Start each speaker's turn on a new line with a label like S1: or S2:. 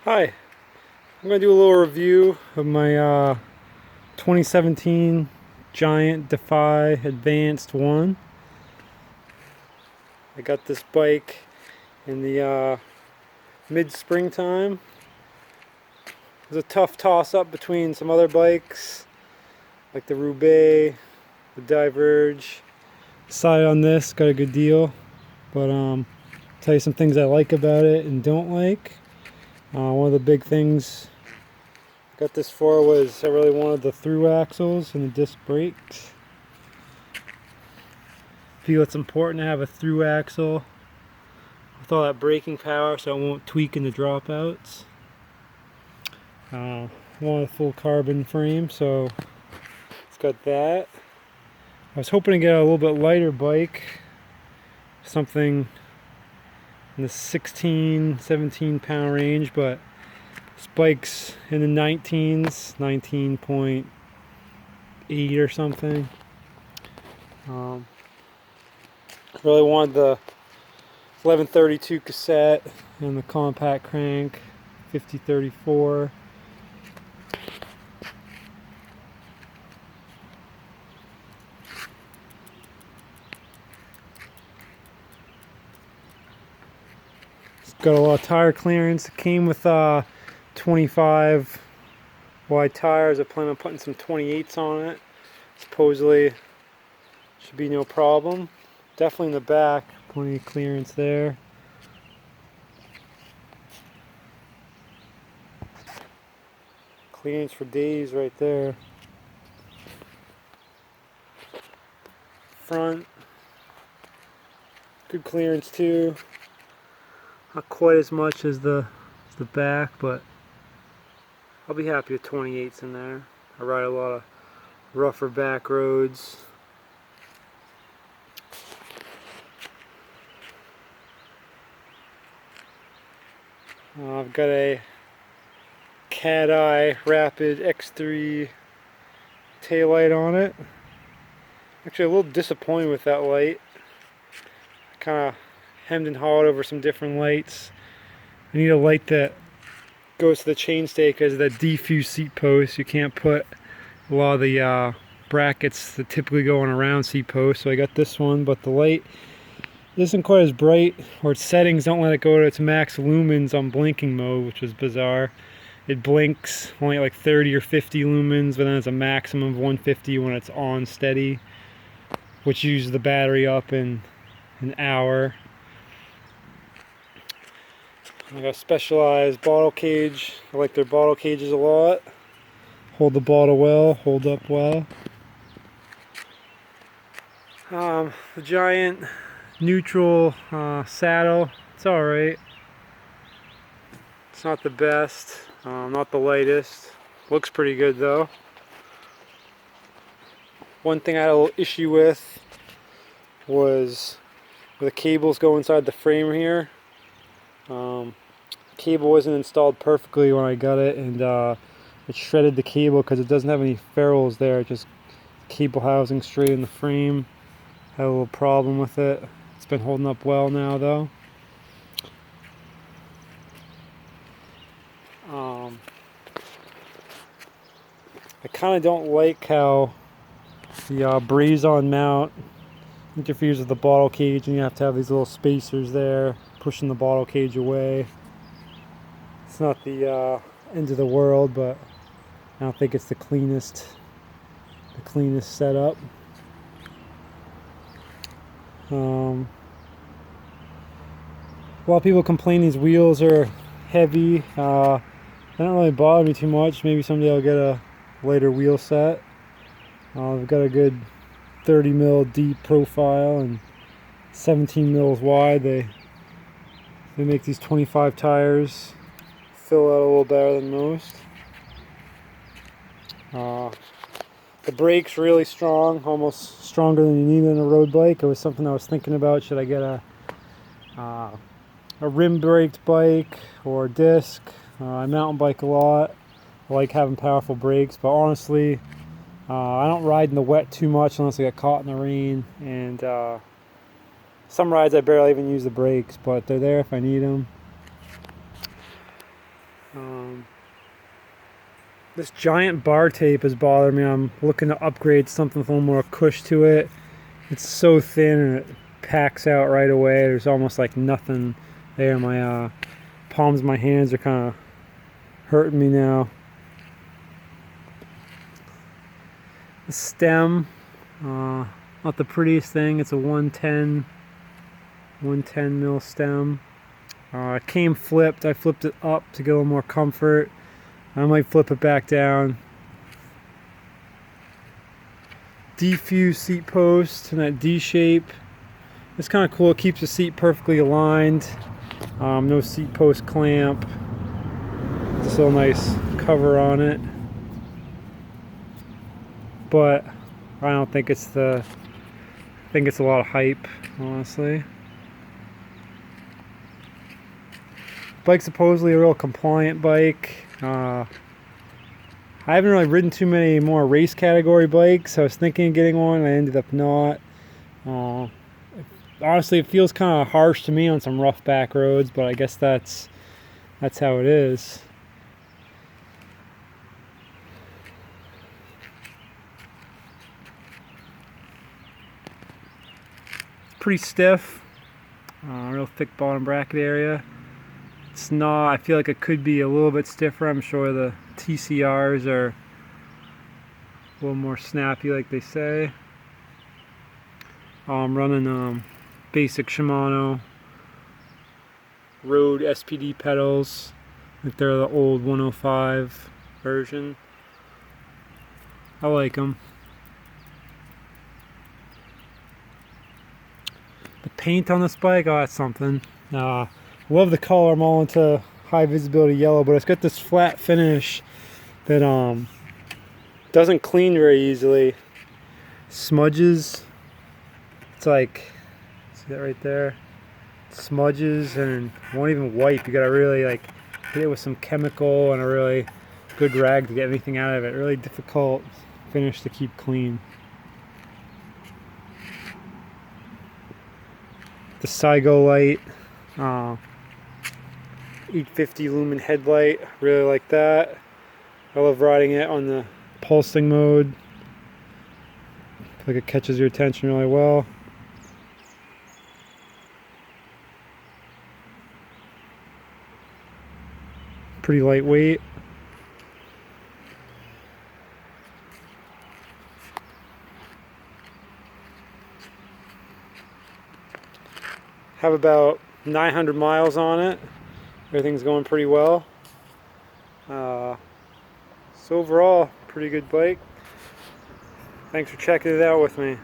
S1: Hi, I'm going to do a little review of my 2017 Giant Defy Advanced 1. I got this bike in the mid-springtime. It was a tough toss-up between some other bikes, like the Roubaix, the Diverge. Decided on this, got a good deal, but tell you some things I like about it and don't like. One of the big things got this for was I really wanted the through axles and the disc brakes. Feel it's important to have a through axle with all that braking power so it won't tweak in the dropouts. Want a full carbon frame, so it's got that. I was hoping to get a little bit lighter bike, something in the 16-17 pound range, but this bike's in the 19s, 19.8 or something. Really wanted the 1132 cassette and the compact crank 5034. It's got a lot of tire clearance. It came with 25 wide tires. I plan on putting some 28s on it. Supposedly should be no problem. Definitely in the back, plenty of clearance there. Clearance for days right there. Front, good clearance too. Not quite as much as the back, but I'll be happy with 28s in there. I ride a lot of rougher back roads. I've got a Cat Eye Rapid X3 taillight on it. Actually a little disappointed with that light. I kind of hemmed and hawed over some different lights. I need a light that goes to the chainstay because of that defuse seat post. You can't put a lot of the brackets that typically go on a round seat post, so I got this one, but the light isn't quite as bright, or its settings don't let it go to its max lumens on blinking mode, which is bizarre. It blinks only like 30 or 50 lumens, but then it's a maximum of 150 when it's on steady, which uses the battery up in an hour. I got a specialized bottle cage. I like their bottle cages a lot. Hold the bottle well, hold up well. The Giant neutral saddle, it's alright. It's not the best, not the lightest. Looks pretty good though. One thing I had a little issue with was the cables go inside the frame here. Cable wasn't installed perfectly when I got it, and it shredded the cable because it doesn't have any ferrules there. It just cable housing straight in the frame. Had a little problem with it. It's been holding up well now though. I kind of don't like how the braze-on mount interferes with the bottle cage, and you have to have these little spacers there pushing the bottle cage away. It's not the end of the world, but I don't think it's the cleanest setup. A lot of people complain these wheels are heavy. They don't really bother me too much. Maybe someday I'll get a lighter wheel set. I've got a good 30 mil deep profile and 17 mils wide. They make these 25 tires fill out a little better than most. The brakes really strong, almost stronger than you need in a road bike. It was something I was thinking about. Should I get a rim braked bike or a disc? I mountain bike a lot. I like having powerful brakes, but honestly, I don't ride in the wet too much unless I get caught in the rain, and some rides I barely even use the brakes, but they're there if I need them. This giant bar tape is bothering me. I'm looking to upgrade something with a little more cush to it. It's so thin and it packs out right away. There's almost like nothing there. My palms of my hands are kind of hurting me now. The stem, not the prettiest thing. It's a 110 mil stem. It came flipped. I flipped it up to get a little more comfort. I might flip it back down. Defuse seat post in that D shape. It's kind of cool. It keeps the seat perfectly aligned. No seat post clamp. Still nice cover on it. But I don't think it's the. I think it's a lot of hype, honestly. Bike's supposedly a real compliant bike. I haven't really ridden too many more race category bikes. I was thinking of getting one, I ended up not. Honestly, it feels kind of harsh to me on some rough back roads, but I guess that's how it is. Pretty stiff, real thick bottom bracket area. It's not, I feel like it could be a little bit stiffer. I'm sure the TCRs are a little more snappy like they say. I'm running basic Shimano Road SPD pedals. I think they're the old 105 version. I like them. The paint on this bike, oh, that's something. Love the color. I'm all into high visibility yellow, but it's got this flat finish that doesn't clean very easily. Smudges. It's like, see that right there? Smudges and won't even wipe. You gotta really like hit it with some chemical and a really good rag to get anything out of it. Really difficult finish to keep clean. The Saigo light. 850 lumen headlight, really like that. I love riding it on the pulsing mode. I feel like it catches your attention really well. Pretty lightweight. Have about 900 miles on it. Everything's going pretty well. So overall, pretty good bike. Thanks for checking it out with me.